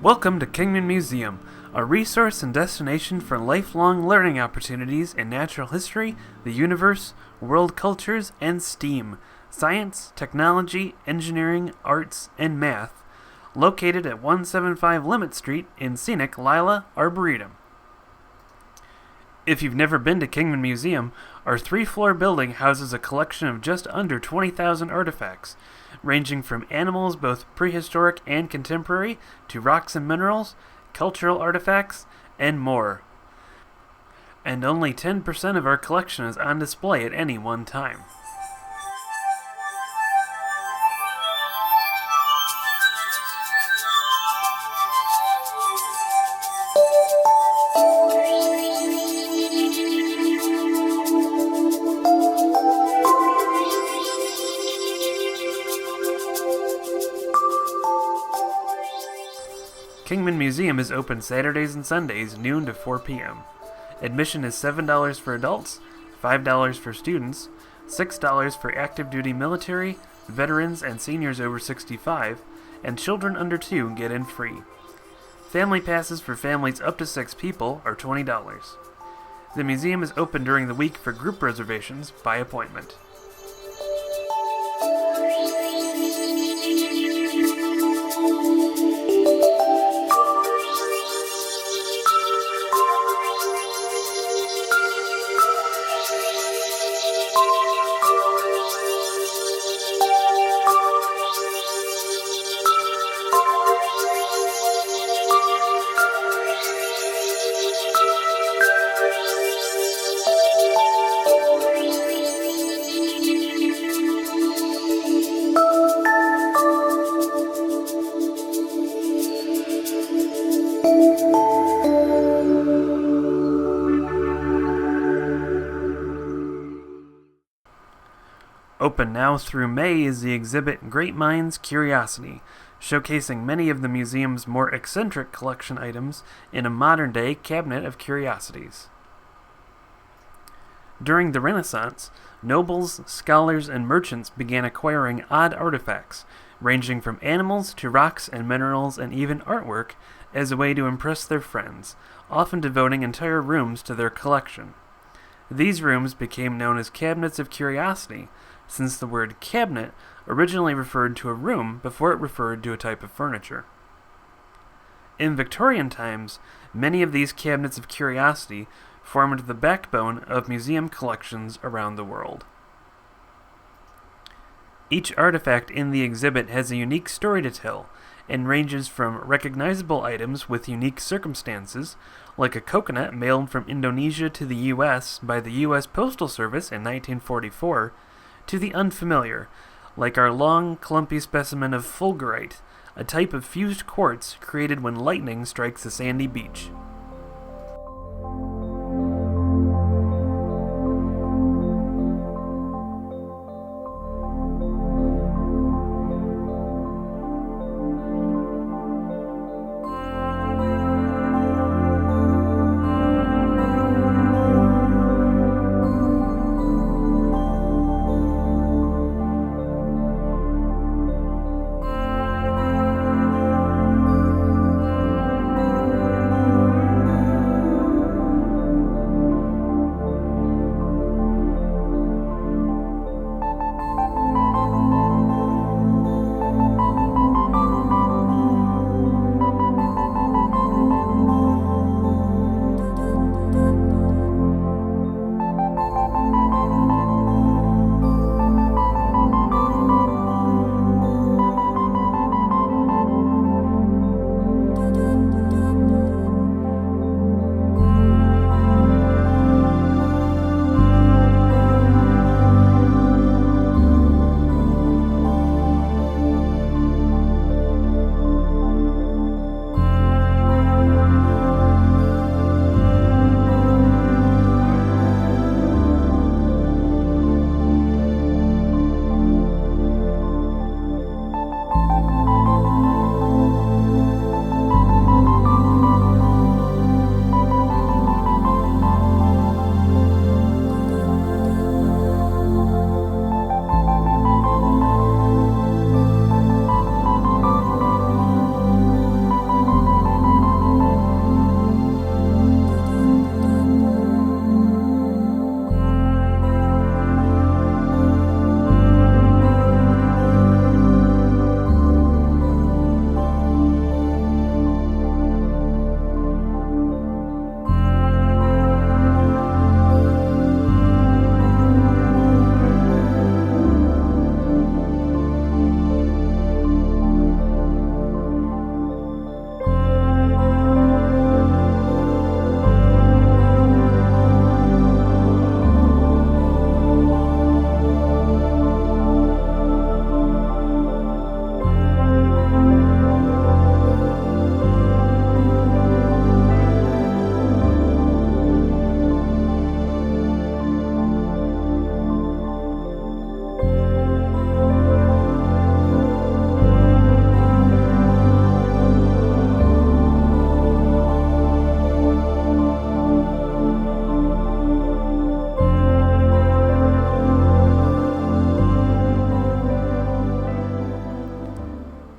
Welcome to Kingman Museum, a resource and destination for lifelong learning opportunities in natural history, the universe, world cultures, and STEAM, science, technology, engineering, arts, and math, located at 175 Limit Street in scenic Lila, Arboretum. If you've never been to Kingman Museum, our 3-floor building houses a collection of just under 20,000 artifacts, ranging from animals both prehistoric and contemporary to rocks and minerals, cultural artifacts, and more. And only 10% of our collection is on display at any one time. Kingman Museum is open Saturdays and Sundays, noon to 4 p.m. Admission is $7 for adults, $5 for students, $6 for active duty military, veterans, and seniors over 65, and children under 2 get in free. Family passes for families up to 6 people are $20. The museum is open during the week for group reservations by appointment. Open now through May is the exhibit Great Minds Curiosity, showcasing many of the museum's more eccentric collection items in a modern-day cabinet of curiosities. During the Renaissance, nobles, scholars, and merchants began acquiring odd artifacts, ranging from animals to rocks and minerals and even artwork, as a way to impress their friends, often devoting entire rooms to their collection. These rooms became known as cabinets of curiosity, since the word cabinet originally referred to a room before it referred to a type of furniture. In Victorian times, many of these cabinets of curiosity formed the backbone of museum collections around the world. Each artifact in the exhibit has a unique story to tell, and ranges from recognizable items with unique circumstances, like a coconut mailed from Indonesia to the U.S. by the U.S. Postal Service in 1944, to the unfamiliar, like our long, clumpy specimen of fulgurite, a type of fused quartz created when lightning strikes a sandy beach.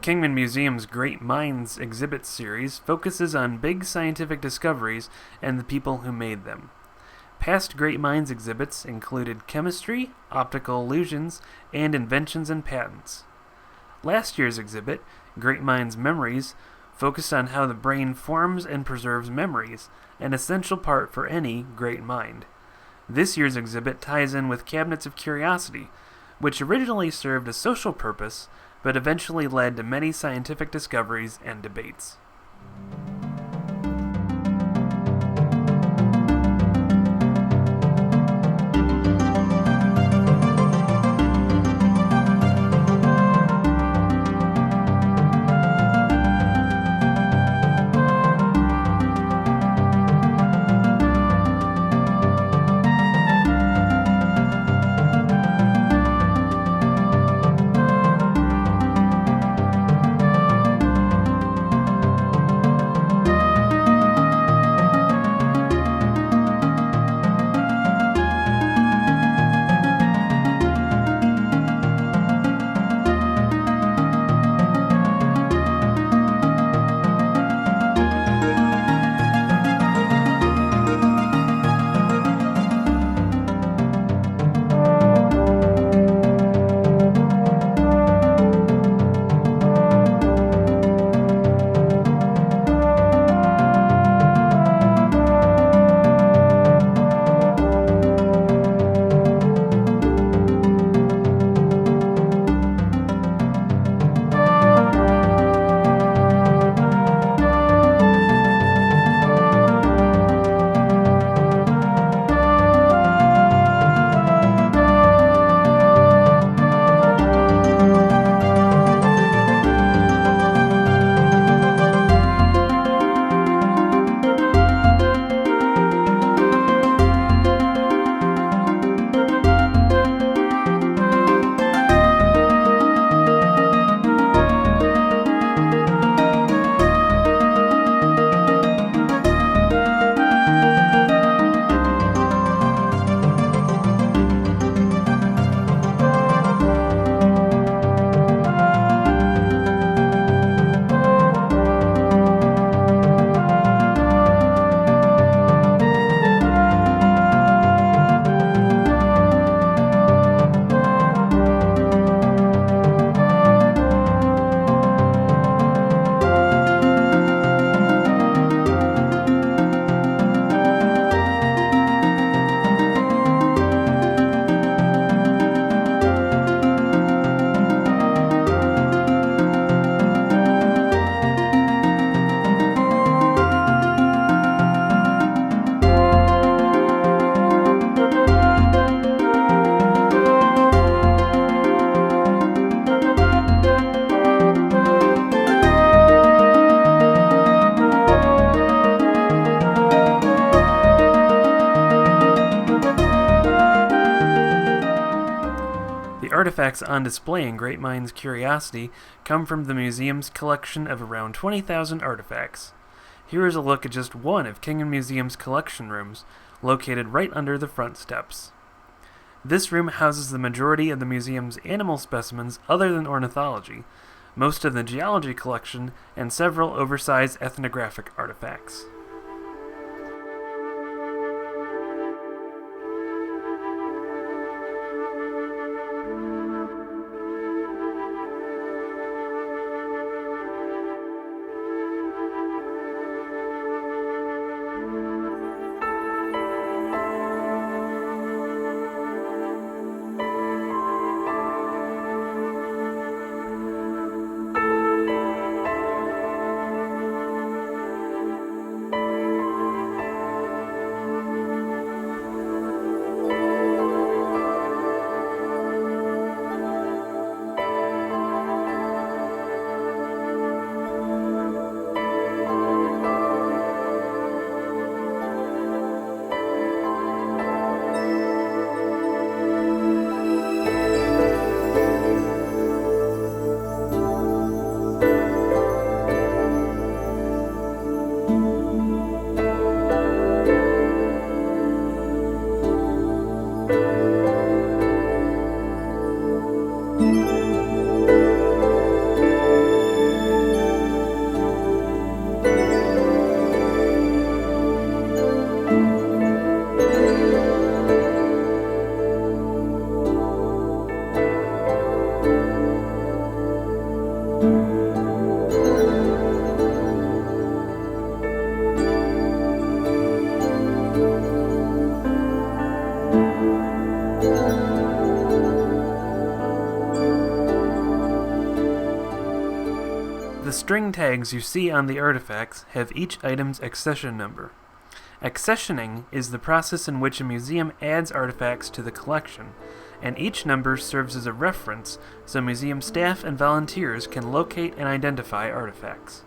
Kingman Museum's Great Minds exhibit series focuses on big scientific discoveries and the people who made them. Past Great Minds exhibits included chemistry, optical illusions, and inventions and patents. Last year's exhibit, Great Minds Memories, focused on how the brain forms and preserves memories, an essential part for any great mind. This year's exhibit ties in with Cabinets of Curiosity, which originally served a social purpose, but eventually led to many scientific discoveries and debates. The artifacts on display in Great Minds Curiosity come from the museum's collection of around 20,000 artifacts. Here is a look at just one of Kingman Museum's collection rooms, located right under the front steps. This room houses the majority of the museum's animal specimens other than ornithology, most of the geology collection, and several oversized ethnographic artifacts. The string tags you see on the artifacts have each item's accession number. Accessioning is the process in which a museum adds artifacts to the collection, and each number serves as a reference so museum staff and volunteers can locate and identify artifacts.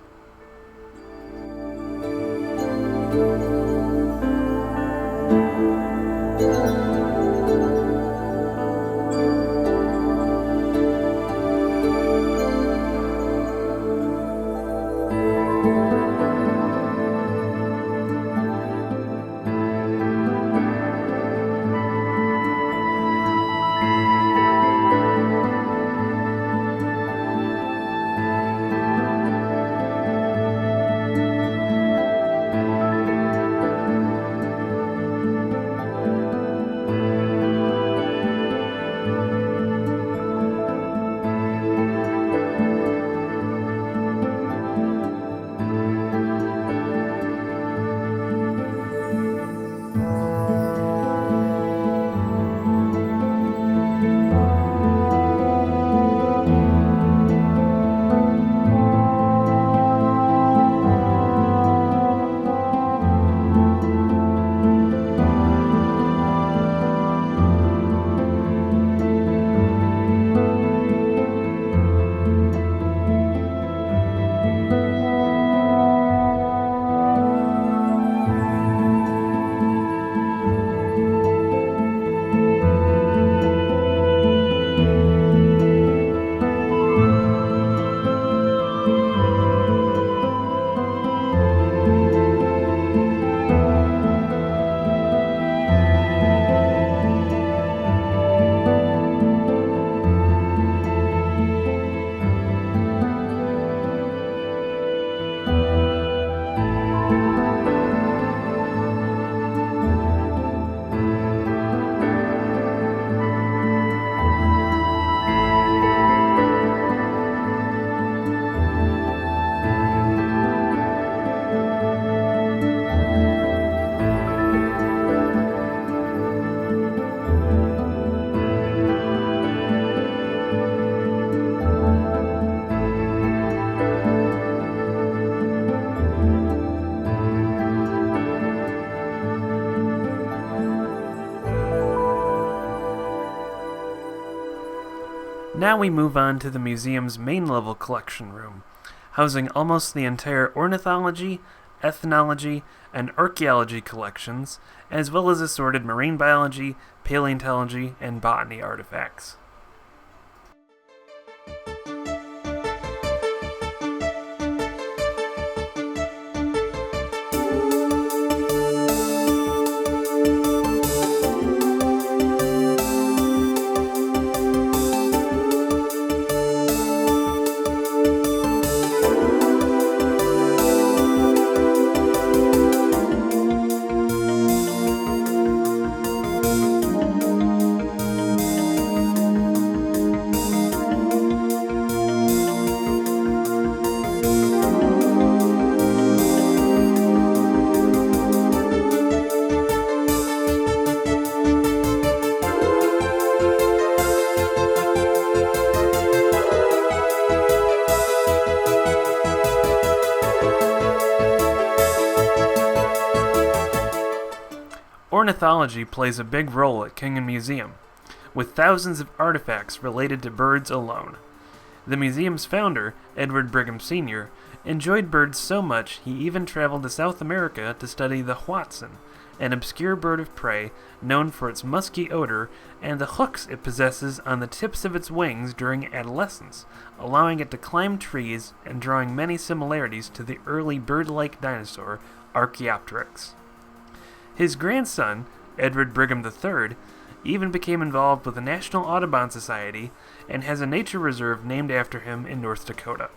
Now we move on to the museum's main level collection room, housing almost the entire ornithology, ethnology, and archaeology collections, as well as assorted marine biology, paleontology, and botany artifacts. Ornithology plays a big role at Kingham Museum, with thousands of artifacts related to birds alone. The museum's founder, Edward Brigham Sr., enjoyed birds so much he even traveled to South America to study the Hoatzin, an obscure bird of prey known for its musky odor and the hooks it possesses on the tips of its wings during adolescence, allowing it to climb trees and drawing many similarities to the early bird-like dinosaur Archaeopteryx. His grandson, Edward Brigham III, even became involved with the National Audubon Society and has a nature reserve named after him in North Dakota.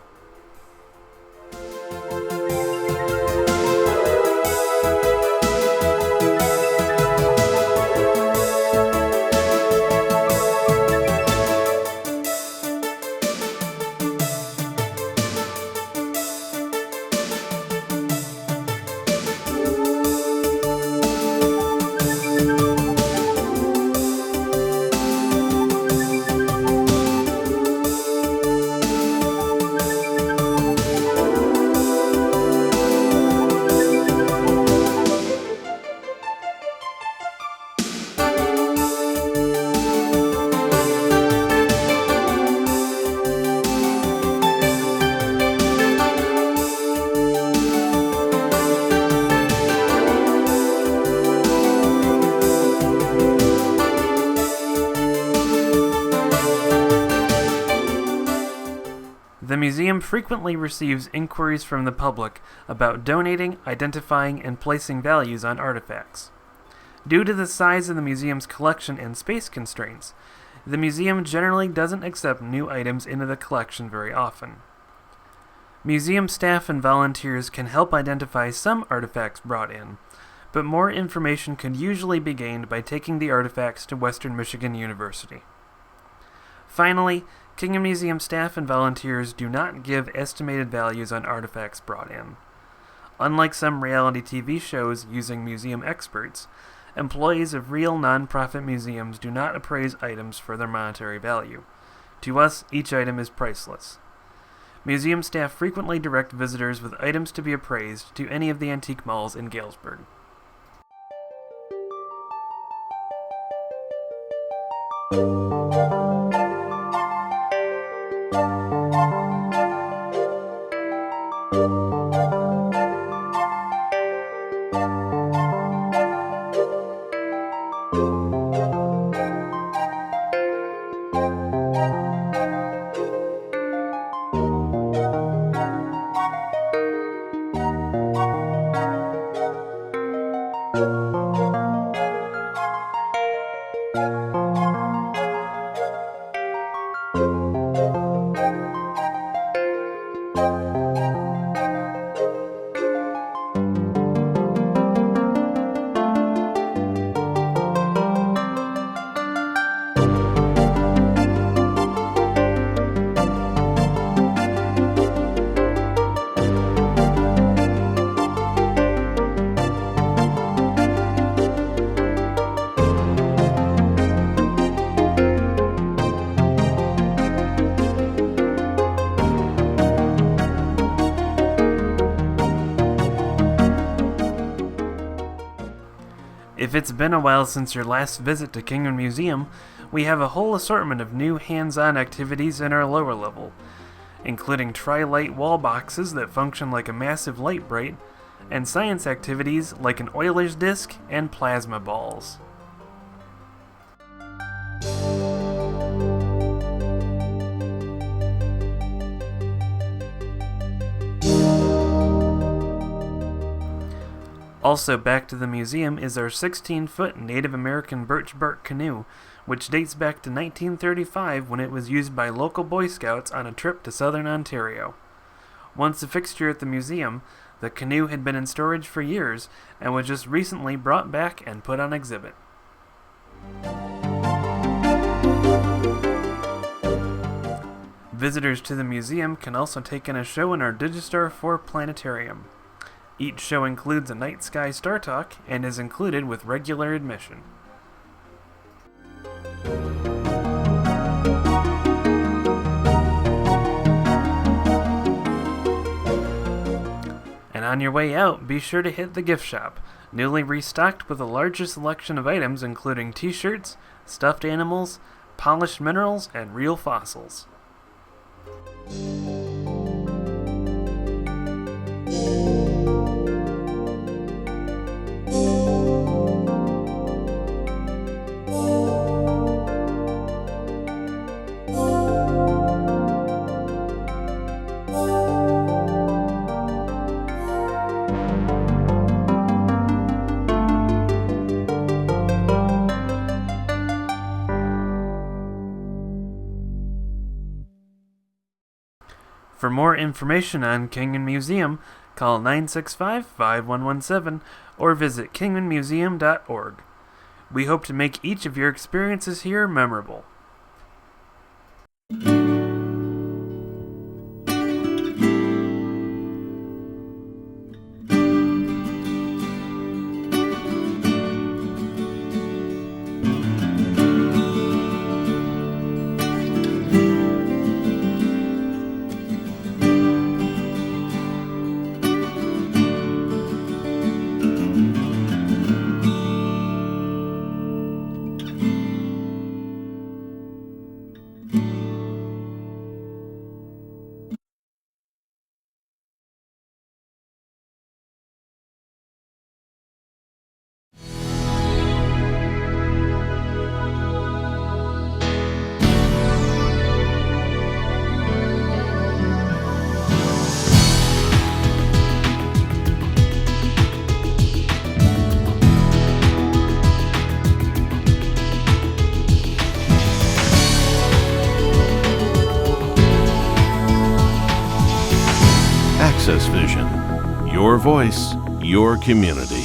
The museum frequently receives inquiries from the public about donating, identifying, and placing values on artifacts. Due to the size of the museum's collection and space constraints, the museum generally doesn't accept new items into the collection very often. Museum staff and volunteers can help identify some artifacts brought in, but more information could usually be gained by taking the artifacts to Western Michigan University. Finally, Kingham Museum staff and volunteers do not give estimated values on artifacts brought in. Unlike some reality TV shows using museum experts, employees of real nonprofit museums do not appraise items for their monetary value. To us, each item is priceless. Museum staff frequently direct visitors with items to be appraised to any of the antique malls in Galesburg. If it's been a while since your last visit to Kingham Museum, we have a whole assortment of new hands-on activities in our lower level, including tri-light wall boxes that function like a massive light bright, and science activities like an Euler's disk and plasma balls. Also back to the museum is our 16-foot Native American birch bark canoe, which dates back to 1935 when it was used by local Boy Scouts on a trip to southern Ontario. Once a fixture at the museum, the canoe had been in storage for years and was just recently brought back and put on exhibit. Visitors to the museum can also take in a show in our Digistar 4 planetarium. Each show includes a night sky star talk and is included with regular admission. And on your way out, be sure to hit the gift shop, newly restocked with a larger selection of items including t-shirts, stuffed animals, polished minerals, and real fossils. For more information on Kingham Museum, call 965-5117 or visit kingmanmuseum.org. We hope to make each of your experiences here memorable. voice, your community.